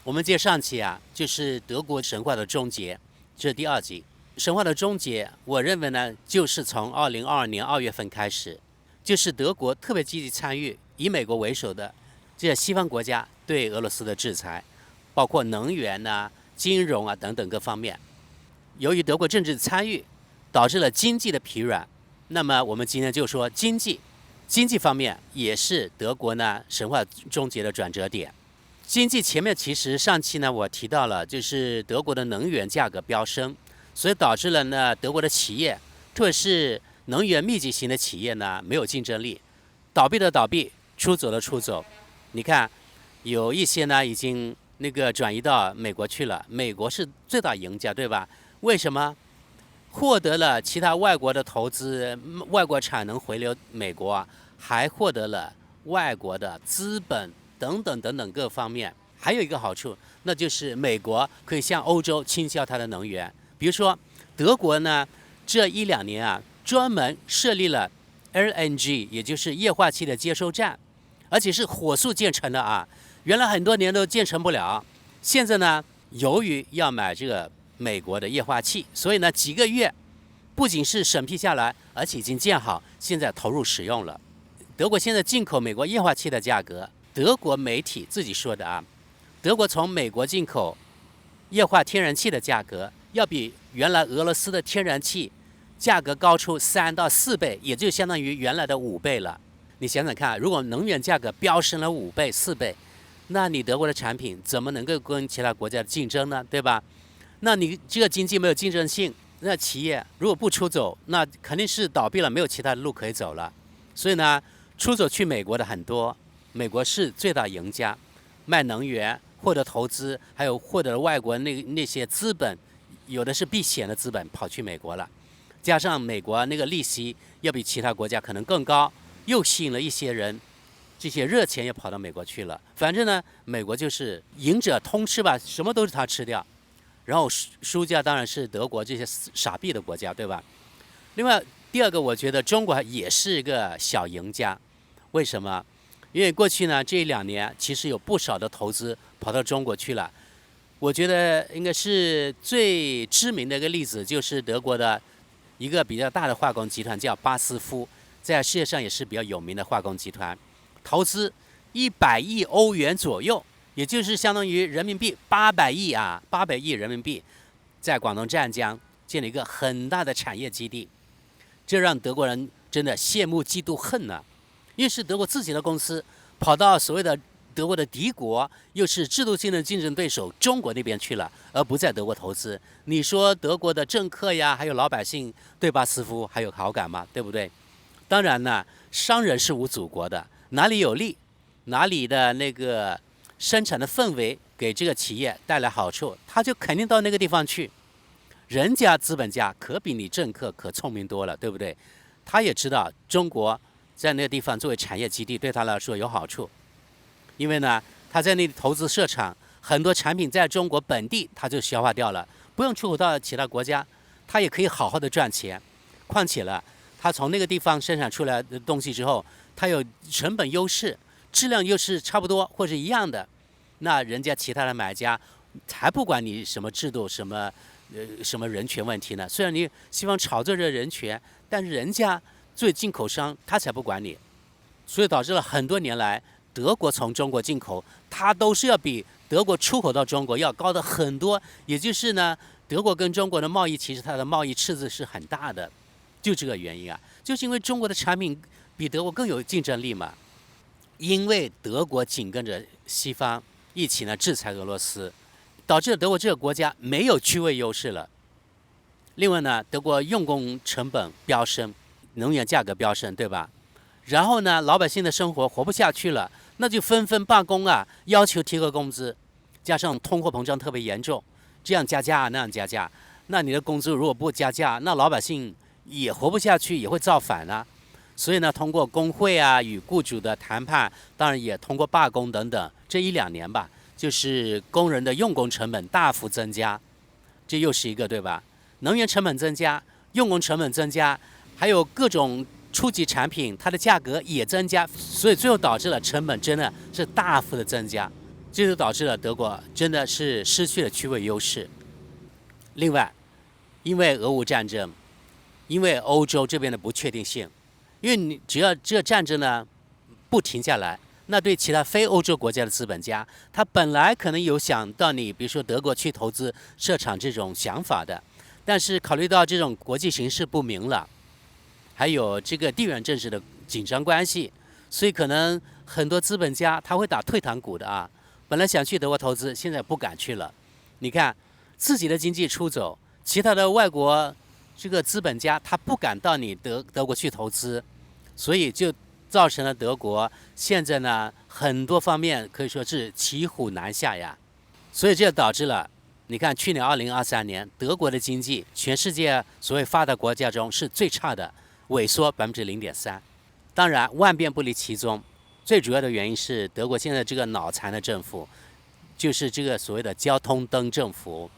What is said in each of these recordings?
我们接上期啊，就是德国神话的终结，这是第二集。神话的终结，我认为呢，就是从2022年2月份开始，就是德国特别积极参与以美国为首的这些西方国家对俄罗斯的制裁，包括能源呐、金融啊等等各方面。由于德国政治参与，导致了经济的疲软。那么我们今天就说经济方面也是德国呢神话终结的转折点。经济前面其实上期呢我提到了，就是德国的能源价格飙升，所以导致了呢德国的企业，特别是能源密集型的企业呢没有竞争力，倒闭的倒闭，出走的出走。你看，有一些呢已经那个转移到美国去了，美国是最大赢家，对吧？为什么？获得了其他外国的投资，外国产能回流美国啊，还获得了外国的资本等等等等各方面。还有一个好处，那就是美国可以向欧洲倾销它的能源。比如说，德国呢，这1-2年啊，专门设立了 LNG， 也就是液化气的接收站，而且是火速建成的啊。原来很多年都建成不了，现在呢，由于要买这个美国的液化气，所以呢，几个月不仅是审批下来，而且已经建好，现在投入使用了。德国现在进口美国液化气的价格，德国媒体自己说的啊，德国从美国进口液化天然气的价格，要比原来俄罗斯的天然气价格高出3到4倍，也就相当于原来的5倍了。你想想看，如果能源价格飙升了5倍、4倍，那你德国的产品怎么能够跟其他国家竞争呢？对吧？那你这个经济没有竞争性，那企业如果不出走，那肯定是倒闭了，没有其他的路可以走了。所以呢，出走去美国的很多，美国是最大赢家，卖能源获得投资，还有获得外国那些资本，有的是避险的资本跑去美国了，加上美国那个利息要比其他国家可能更高，又吸引了一些人，这些热钱也跑到美国去了。反正呢，美国就是赢者通吃吧，什么都是他吃掉。然后输家当然是德国这些傻逼的国家，对吧？另外第二个，我觉得中国也是一个小赢家。为什么？因为过去呢这1-2年，其实有不少的投资跑到中国去了。我觉得应该是最知名的一个例子，就是德国的一个比较大的化工集团叫巴斯夫，在世界上也是比较有名的化工集团，投资100亿欧元左右。也就是相当于人民币800亿啊，800亿人民币，在广东湛江建了一个很大的产业基地，这让德国人真的羡慕嫉妒恨呢。因为是德国自己的公司跑到所谓的德国的敌国，又是制度性的竞争对手中国那边去了，而不在德国投资。你说德国的政客呀，还有老百姓对巴斯夫还有好感吗？对不对？当然呢，商人是无祖国的，哪里有利，哪里的那个生产的氛围给这个企业带来好处，他就肯定到那个地方去。人家资本家可比你政客可聪明多了，对不对？他也知道中国在那个地方作为产业基地对他来说有好处，因为呢他在那里投资设厂，很多产品在中国本地他就消化掉了，不用出口到其他国家，他也可以好好的赚钱。况且了，他从那个地方生产出来的东西之后，他有成本优势，质量又是差不多或者一样的，那人家其他的买家才不管你什么制度、什么人权问题呢。虽然你希望炒作这人权，但是人家作为进口商，他才不管你。所以导致了很多年来，德国从中国进口，它都是要比德国出口到中国要高的很多。也就是呢，德国跟中国的贸易，其实它的贸易赤字是很大的，就这个原因啊，就是因为中国的产品比德国更有竞争力嘛。因为德国紧跟着西方一起呢制裁俄罗斯，导致德国这个国家没有区位优势了。另外呢，德国用工成本飙升，能源价格飙升，对吧？然后呢，老百姓的生活活不下去了，那就纷纷罢工啊，要求提高工资。加上通货膨胀特别严重，这样加价那样加价，那你的工资如果不加价，那老百姓也活不下去，也会造反啊。所以呢，通过工会啊与雇主的谈判，当然也通过罢工等等，这1-2年吧，就是工人的用工成本大幅增加，这又是一个，对吧？能源成本增加，用工成本增加，还有各种初级产品它的价格也增加，所以最后导致了成本真的是大幅的增加。这就导致了德国真的是失去了区位优势。另外，因为俄乌战争，因为欧洲这边的不确定性，因为你只要这战争呢不停下来，那对其他非欧洲国家的资本家，他本来可能有想到你，比如说德国去投资设厂这种想法的，但是考虑到这种国际形势不明了，还有这个地缘政治的紧张关系，所以可能很多资本家他会打退堂鼓的啊。本来想去德国投资，现在不敢去了。你看，自己的经济出走，其他的外国这个资本家他不敢到你德国去投资，所以就造成了德国现在呢很多方面可以说是骑虎难下呀。所以这导致了，你看去年2023年德国的经济，全世界所谓发达国家中是最差的，萎缩0.3%。当然万变不离其宗，最主要的原因是德国现在这个脑残的政府，就是这个所谓的交通灯政府，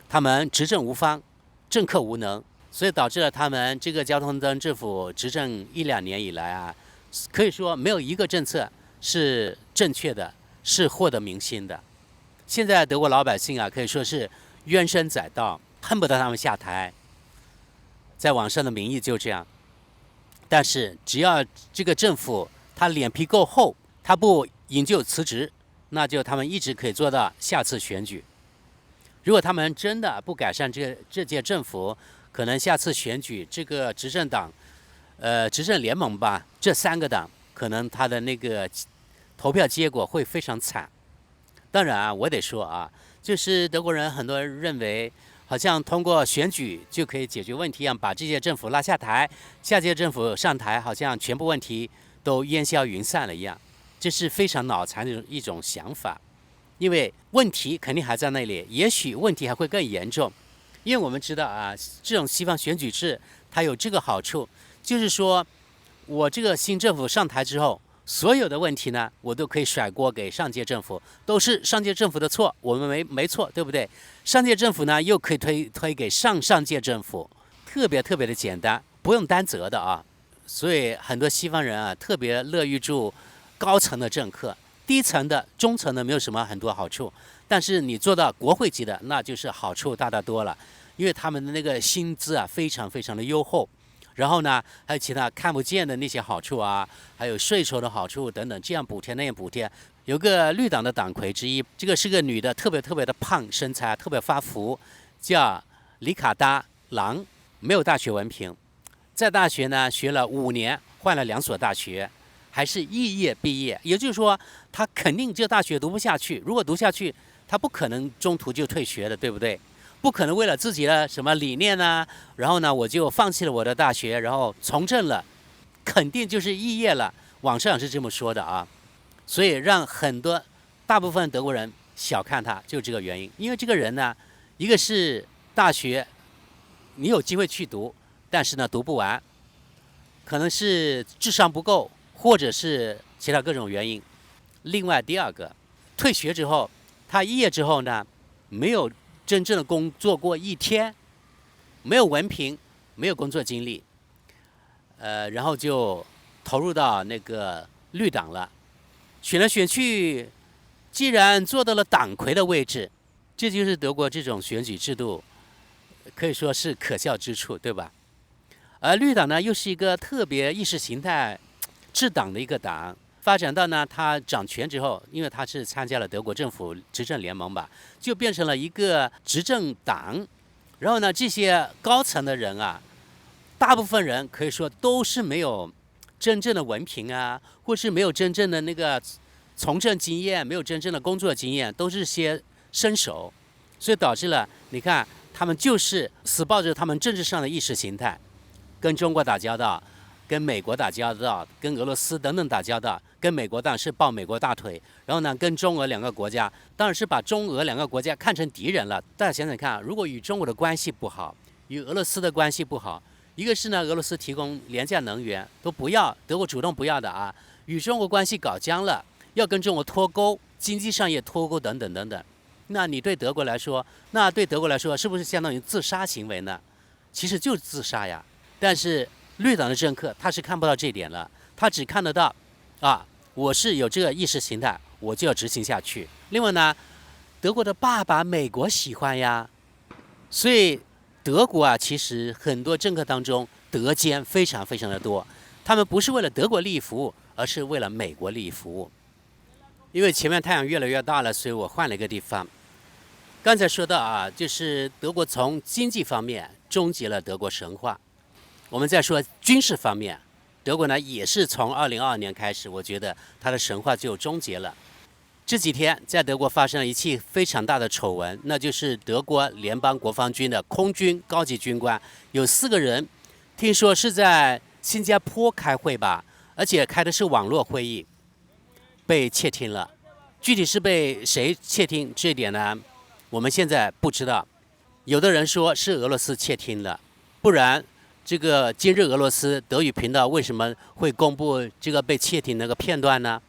他们执政无方，政客无能，所以导致了他们这个交通灯政府执政1-2年以来啊，可以说没有一个政策是正确的，是获得民心的。现在德国老百姓啊，可以说是怨声载道，恨不得他们下台。在网上的民意就这样。但是只要这个政府他脸皮够厚，他不引咎辞职，那就他们一直可以做到下次选举。如果他们真的不改善这届政府，可能下次选举这个执政党，执政联盟吧，这3个党可能他的那个投票结果会非常惨。当然啊，我得说啊，就是德国人很多人认为，好像通过选举就可以解决问题一样，把这届政府拉下台，下届政府上台，好像全部问题都烟消云散了一样，这是非常脑残的一种想法。因为问题肯定还在那里，也许问题还会更严重。因为我们知道啊，这种西方选举制它有这个好处，就是说我这个新政府上台之后，所有的问题呢，我都可以甩锅给上届政府，都是上届政府的错，我们没错，对不对？上届政府呢，又可以推给上届政府，特别的简单，不用担责的啊。所以很多西方人啊，特别乐于助高层的政客，低层的、中层的没有什么很多好处，但是你做到国会级的，那就是好处大多了，因为他们的那个薪资啊，非常的优厚。然后呢，还有其他看不见的那些好处啊，还有税收的好处等等，这样补贴那样补贴。有个绿党的党魁之一，这个是个女的，特别的胖，身材特别发福，叫里卡达·朗，没有大学文凭，在大学呢学了5年，换了2所大学，还是肄业毕业。也就是说，他肯定这大学读不下去，如果读下去，他不可能中途就退学的，对不对？不可能为了自己的什么理念呢，然后呢我就放弃了我的大学，然后从政了，肯定就是肄业了。网上是这么说的啊，所以让大部分德国人小看他，就这个原因。因为这个人呢，一个是大学你有机会去读，但是呢读不完，可能是智商不够，或者是其他各种原因。另外第二个，退学之后，他肄业之后呢，没有真正的工作过1天，没有文凭，没有工作经历，然后就投入到那个绿党了，选来选去，既然做到了党魁的位置，这就是德国这种选举制度可以说是可笑之处，对吧？而绿党呢，又是一个特别意识形态治党的一个党。发展到呢，他掌权之后，因为他是参加了德国政府执政联盟吧，就变成了一个执政党。然后呢，这些高层的人啊，大部分人可以说都是没有真正的文凭啊，或是没有真正的那个从政经验，没有真正的工作经验，都是些新手，所以导致了你看他们就是死抱着他们政治上的意识形态，跟中国打交道，跟美国打交道，跟俄罗斯等等打交道。跟美国当然是抱美国大腿，然后呢，跟中俄2个国家当然是把中俄2个国家看成敌人了。大家想想看，如果与中国的关系不好，与俄罗斯的关系不好，一个是呢俄罗斯提供廉价能源都不要，德国主动不要的啊，与中国关系搞僵了，要跟中国脱钩，经济上也脱钩等等，那你对德国来说，是不是相当于自杀行为呢？其实就是自杀呀。但是绿党的政客他是看不到这点了，他只看得到啊，我是有这个意识形态，我就要执行下去。另外呢，德国的爸爸美国喜欢呀，所以德国啊，其实很多政客当中德奸非常非常的多，他们不是为了德国利益服务，而是为了美国利益服务。因为前面太阳越来越大了，所以我换了一个地方。刚才说到啊，就是德国从经济方面终结了德国神话。我们再说军事方面，德国呢也是从2022年开始，我觉得它的神话就终结了。这几天在德国发生了一起非常大的丑闻，那就是德国联邦国防军的空军高级军官有4个人，听说是在新加坡开会吧，而且开的是网络会议，被窃听了。具体是被谁窃听，这一点呢，我们现在不知道。有的人说是俄罗斯窃听了，不然这个今日俄罗斯德语频道为什么会公布这个被窃听那个片段呢？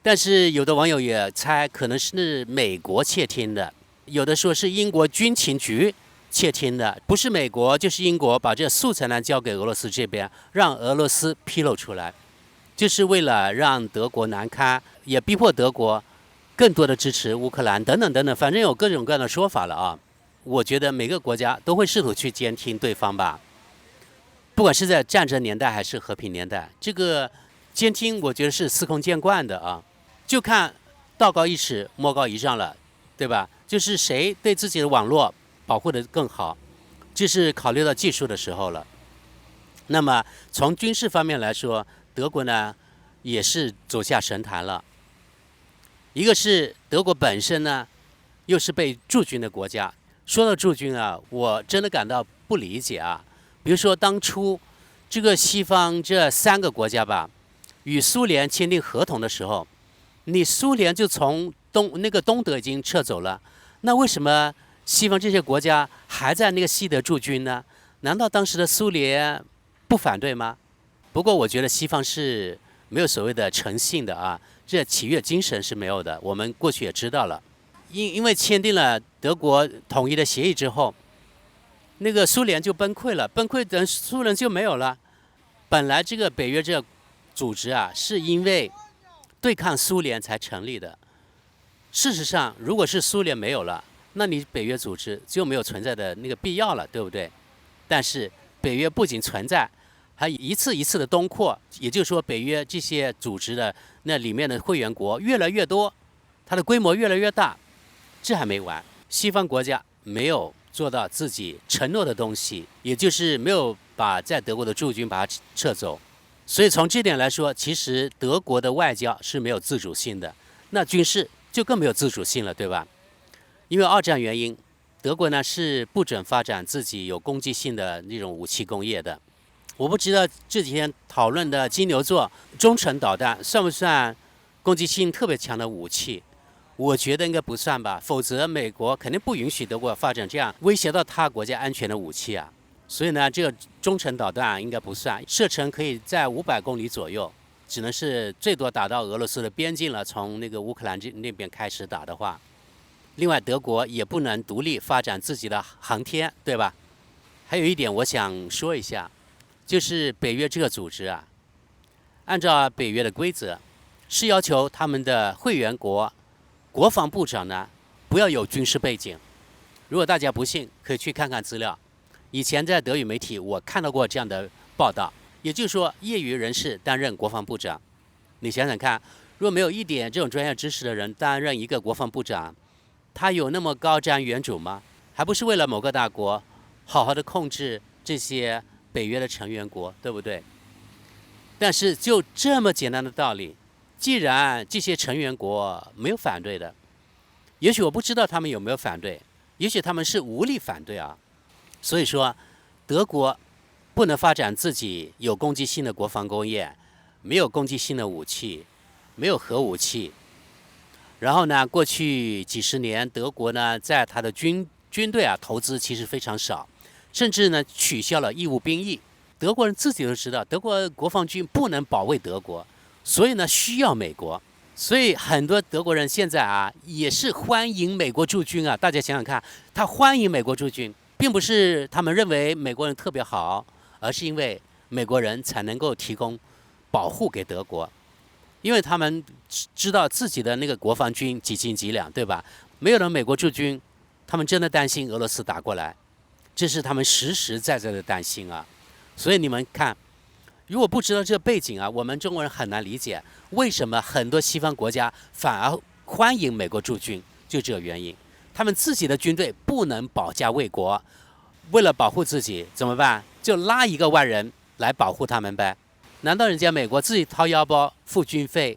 但是有的网友也猜可能是美国窃听的，有的说是英国军情局窃听的，不是美国就是英国把这素材呢交给俄罗斯这边，让俄罗斯披露出来，就是为了让德国难堪，也逼迫德国更多的支持乌克兰等等等等，反正有各种各样的说法了啊。我觉得每个国家都会试图去监听对方吧，不管是在战争年代还是和平年代，这个监听我觉得是司空见惯的啊。就看道高一尺，魔高一丈了，对吧？就是谁对自己的网络保护得更好，这是考虑到技术的时候了。那么从军事方面来说，德国呢也是走下神坛了。一个是德国本身呢，又是被驻军的国家。说到驻军啊，我真的感到不理解啊。比如说当初这个西方这3个国家吧，与苏联签订合同的时候，你苏联就从东德已经撤走了，那为什么西方这些国家还在那个西德驻军呢？难道当时的苏联不反对吗？不过我觉得西方是没有所谓的诚信的啊，这契约精神是没有的。我们过去也知道了，因为签订了德国统一的协议之后，那个苏联就崩溃了，崩溃等苏联就没有了。本来这个北约这个组织啊，是因为对抗苏联才成立的。事实上，如果是苏联没有了，那你北约组织就没有存在的那个必要了，对不对？但是北约不仅存在，还一次一次的东扩，也就是说，北约这些组织的那里面的会员国越来越多，它的规模越来越大。这还没完，西方国家没有做到自己承诺的东西，也就是没有把在德国的驻军把它撤走。所以从这点来说，其实德国的外交是没有自主性的，那军事就更没有自主性了，对吧？因为二战原因，德国呢是不准发展自己有攻击性的那种武器工业的。我不知道这几天讨论的金牛座中程导弹算不算攻击性特别强的武器？我觉得应该不算吧，否则美国肯定不允许德国发展这样威胁到他国家安全的武器啊。所以呢，这个中程导弹应该不算，射程可以在500公里左右，只能是最多打到俄罗斯的边境了。从那个乌克兰那边开始打的话，另外德国也不能独立发展自己的航天，对吧？还有一点我想说一下，就是北约这个组织啊，按照北约的规则，是要求他们的会员国国防部长呢不要有军事背景。如果大家不信，可以去看看资料。以前在德语媒体我看到过这样的报道，也就是说业余人士担任国防部长。你想想看，如果没有一点这种专业知识的人担任一个国防部长，他有那么高瞻远瞩吗？还不是为了某个大国好好的控制这些北约的成员国，对不对？但是就这么简单的道理，既然这些成员国没有反对的，也许我不知道他们有没有反对，也许他们是无力反对啊。所以说，德国不能发展自己有攻击性的国防工业，没有攻击性的武器，没有核武器。然后呢，过去几十年，德国呢在它的军队啊投资其实非常少，甚至呢取消了义务兵役。德国人自己都知道，德国国防军不能保卫德国，所以呢需要美国。所以很多德国人现在啊也是欢迎美国驻军啊。大家想想看，他欢迎美国驻军，并不是他们认为美国人特别好，而是因为美国人才能够提供保护给德国。因为他们知道自己的那个国防军几斤几两，对吧？没有了美国驻军，他们真的担心俄罗斯打过来，这是他们实实在在的担心啊。所以你们看，如果不知道这个背景啊，我们中国人很难理解为什么很多西方国家反而欢迎美国驻军，就这个原因。他们自己的军队不能保家卫国，为了保护自己怎么办？就拉一个外人来保护他们呗。难道人家美国自己掏腰包付军费，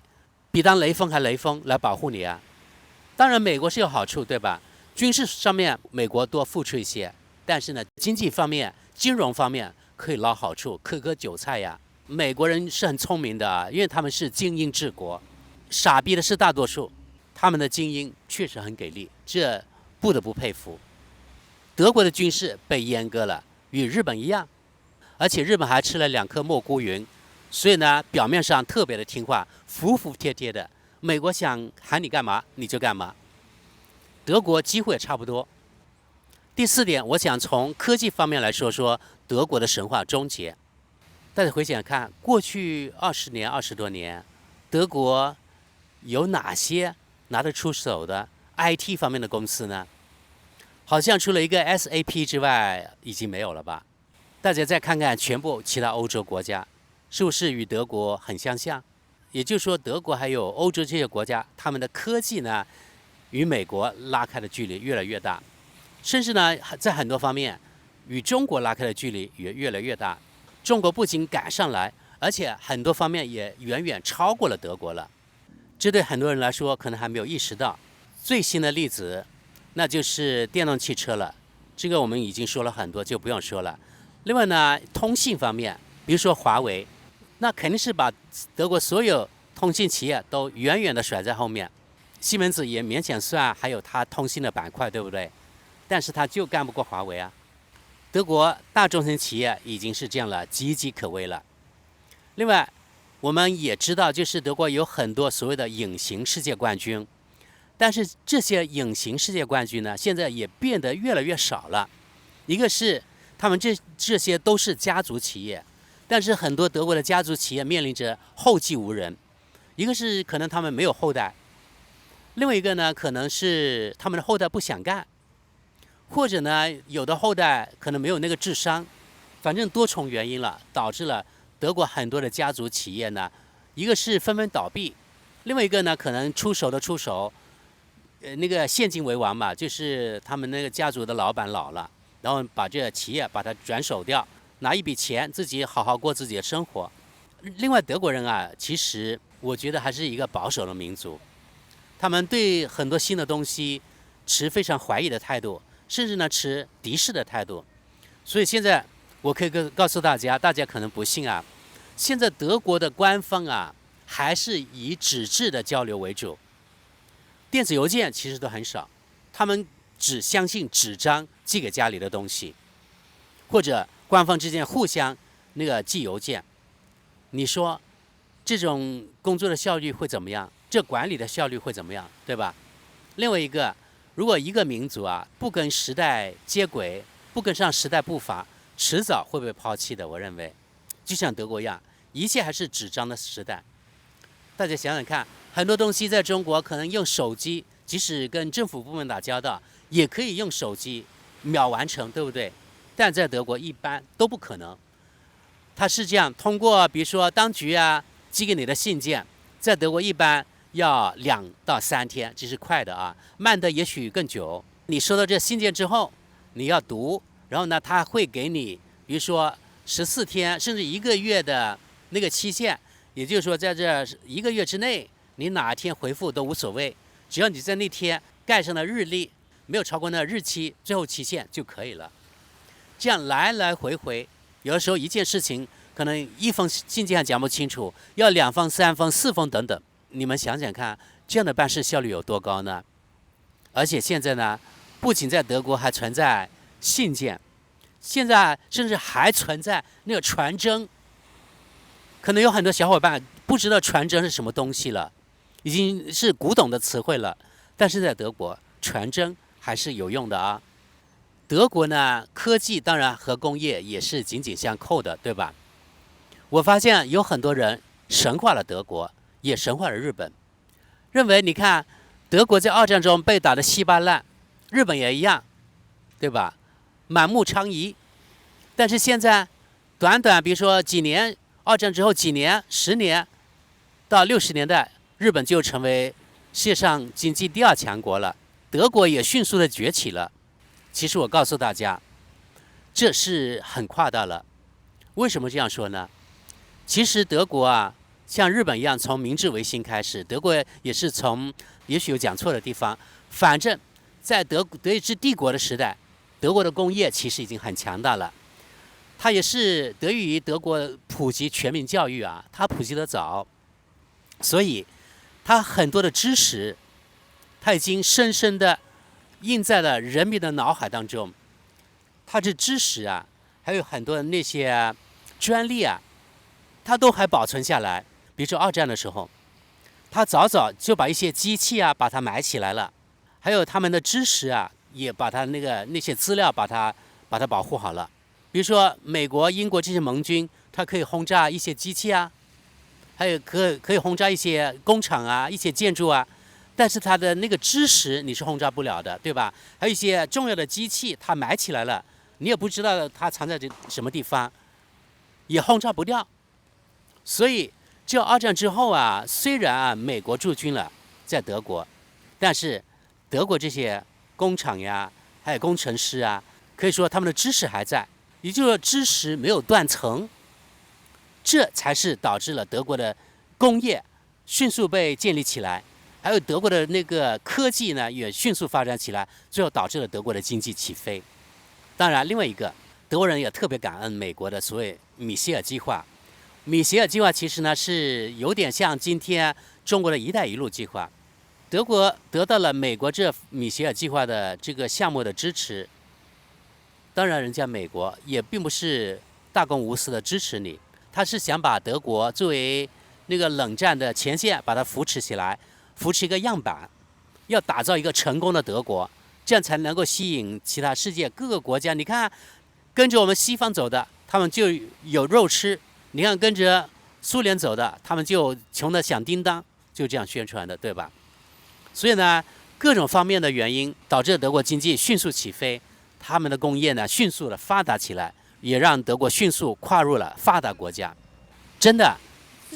比当雷锋还雷锋来保护你啊？当然，美国是有好处，对吧？军事上面美国多付出一些，但是呢，经济方面、金融方面可以捞好处，割割韭菜呀。美国人是很聪明的啊，因为他们是精英治国，傻逼的是大多数，他们的精英确实很给力，这不得不佩服。德国的军事被阉割了，与日本一样，而且日本还吃了2颗蘑菇云。所以呢，表面上特别的听话，服服帖帖的。美国想喊你干嘛你就干嘛，德国几乎也差不多。第4点，我想从科技方面来说说德国的神话终结。大家回想看，过去20年、20多年，德国有哪些拿得出手的 IT 方面的公司呢？好像除了一个 SAP 之外，已经没有了吧？大家再看看全部其他欧洲国家。是不是与德国很相像？也就是说，德国还有欧洲这些国家，他们的科技呢，与美国拉开的距离越来越大，甚至呢，在很多方面，与中国拉开的距离也越来越大。中国不仅赶上来，而且很多方面也远远超过了德国了。这对很多人来说，可能还没有意识到。最新的例子，那就是电动汽车了。这个我们已经说了很多，就不用说了。另外呢，通信方面，比如说华为。那肯定是把德国所有通信企业都远远的甩在后面，西门子也勉强算还有它通信的板块，对不对？但是它就干不过华为啊。德国大中型企业已经是这样了，岌岌可危了。另外，我们也知道，就是德国有很多所谓的隐形世界冠军，但是这些隐形世界冠军呢，现在也变得越来越少了。一个是他们这些都是家族企业。但是很多德国的家族企业面临着后继无人，一个是可能他们没有后代，另外一个呢可能是他们的后代不想干，或者呢有的后代可能没有那个智商，反正多重原因了，导致了德国很多的家族企业呢，一个是纷纷倒闭，另外一个呢可能出手的出手，那个现金为王嘛，就是他们那个家族的老板老了，然后把这个企业把它转手掉。拿一笔钱，自己好好过自己的生活。另外，德国人啊，其实我觉得还是一个保守的民族，他们对很多新的东西持非常怀疑的态度，甚至呢持敌视的态度。所以现在我可以告诉大家，大家可能不信啊，现在德国的官方啊还是以纸质的交流为主，电子邮件其实都很少，他们只相信纸张寄给家里的东西，或者官方之间互相那个寄邮件，你说这种工作的效率会怎么样？这管理的效率会怎么样？对吧？另外一个，如果一个民族啊不跟时代接轨，不跟上时代步伐，迟早会被抛弃的。我认为，就像德国一样，一切还是纸张的时代。大家想想看，很多东西在中国可能用手机，即使跟政府部门打交道，也可以用手机秒完成，对不对？但在德国一般都不可能，它是这样，通过比如说当局啊寄给你的信件，在德国一般要2到3天，这是快的啊，慢的也许更久。你收到这信件之后，你要读，然后呢，他会给你，比如说14天甚至1个月的那个期限，也就是说在这1个月之内，你哪天回复都无所谓，只要你在那天盖上了日历，没有超过那日期，最后期限就可以了。这样来来回回，有的时候一件事情可能1封信件还讲不清楚，要2封、3封、4封等等。你们想想看，这样的办事效率有多高呢？而且现在呢，不仅在德国还存在信件，现在甚至还存在那个传真。可能有很多小伙伴不知道传真是什么东西了，已经是古董的词汇了。但是在德国，传真还是有用的啊。德国呢，科技当然和工业也是紧紧相扣的，对吧？我发现有很多人神化了德国，也神化了日本，认为你看德国在二战中被打得稀巴烂，日本也一样，对吧？满目疮痍。但是现在短短比如说几年，二战之后几年10年到60年代，日本就成为世界上经济第2强国了，德国也迅速的崛起了。其实我告诉大家，这是很夸大了。为什么这样说呢？其实德国啊，像日本一样，从明治维新开始，德国也是从，也许有讲错的地方，反正在德意志帝国的时代，德国的工业其实已经很强大了。它也是得益于德国普及全民教育啊，它普及得早，所以它很多的知识，它已经深深的印在了人民的脑海当中。它这知识啊，还有很多的那些专利啊，它都还保存下来。比如说二战的时候，他早早就把一些机器啊把它埋起来了，还有他们的知识啊，也把它那些资料把它保护好了。比如说美国、英国这些盟军，它可以轰炸一些机器啊，还有可以轰炸一些工厂啊、一些建筑啊，但是它的那个知识你是轰炸不了的，对吧？还有一些重要的机器，它埋起来了，你也不知道它藏在什么地方，也轰炸不掉。所以这二战之后啊，虽然啊美国驻军了在德国，但是德国这些工厂呀，还有工程师啊，可以说他们的知识还在。也就是说，知识没有断层，这才是导致了德国的工业迅速被建立起来，还有德国的那个科技呢也迅速发展起来，最后导致了德国的经济起飞。当然，另外一个德国人也特别感恩美国的所谓米歇尔计划。米歇尔计划其实呢是有点像今天中国的一带一路计划，德国得到了美国这米歇尔计划的这个项目的支持。当然，人家美国也并不是大公无私的支持你，他是想把德国作为那个冷战的前线，把它扶持起来，扶持一个样板，要打造一个成功的德国，这样才能够吸引其他世界各个国家。你看，跟着我们西方走的，他们就有肉吃；你看跟着苏联走的，他们就穷得响叮当，就这样宣传的，对吧？所以呢，各种方面的原因导致德国经济迅速起飞。他们的工业呢迅速的发达起来，也让德国迅速跨入了发达国家。真的，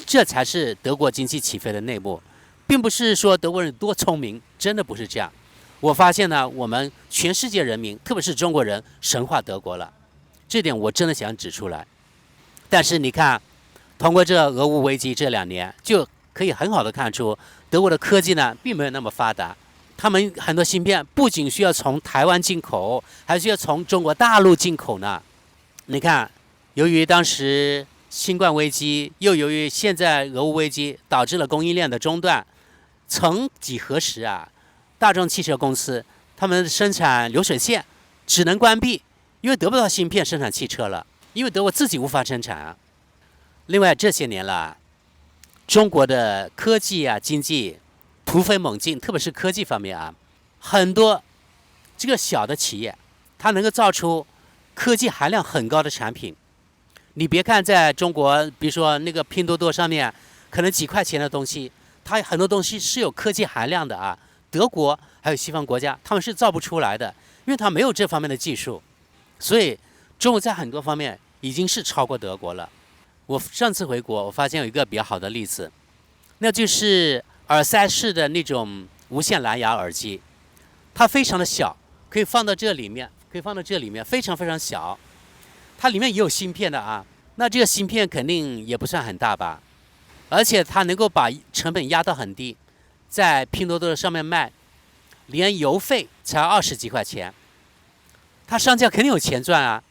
这才是德国经济起飞的内幕，并不是说德国人多聪明，真的不是这样。我发现呢，我们全世界人民，特别是中国人，神化德国了，这点我真的想指出来。但是你看，通过这俄乌危机这2年，就可以很好的看出，德国的科技呢并没有那么发达。他们很多芯片不仅需要从台湾进口，还需要从中国大陆进口呢。你看，由于当时新冠危机，又由于现在俄乌危机，导致了供应链的中断。曾几何时啊，大众汽车公司他们生产流水线只能关闭，因为得不到芯片生产汽车了，因为德国自己无法生产啊。另外这些年了，中国的科技啊经济突飞猛进，特别是科技方面啊，很多这个小的企业，它能够造出科技含量很高的产品。你别看在中国，比如说那个拼多多上面，可能几块钱的东西，它很多东西是有科技含量的啊。德国还有西方国家，他们是造不出来的，因为它没有这方面的技术。所以中国在很多方面已经是超过德国了。我上次回国，我发现有一个比较好的例子，那就是耳塞式的那种无线蓝牙耳机，它非常的小，可以放到这里面，非常非常小。它里面也有芯片的啊，那这个芯片肯定也不算很大吧，而且它能够把成本压到很低，在拼多多上面卖，连邮费才20几块钱，它上架肯定有钱赚啊，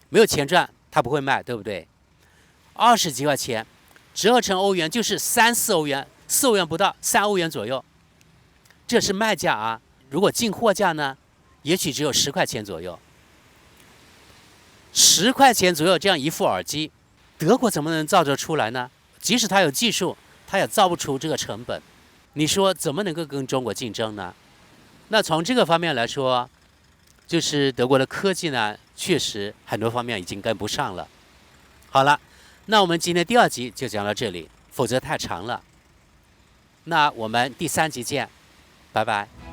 没有钱赚它不会卖，对不对？20几块钱，折合成欧元就是3、4欧元，4欧元不到，3欧元左右，这是卖价啊。如果进货价呢，也许只有10块钱左右。10块钱左右这样一副耳机，德国怎么能造得出来呢？即使它有技术，它也造不出这个成本。你说怎么能够跟中国竞争呢？那从这个方面来说，就是德国的科技呢，确实很多方面已经跟不上了。好了，那我们今天第2集就讲到这里，否则太长了。那我们第3集见，拜拜。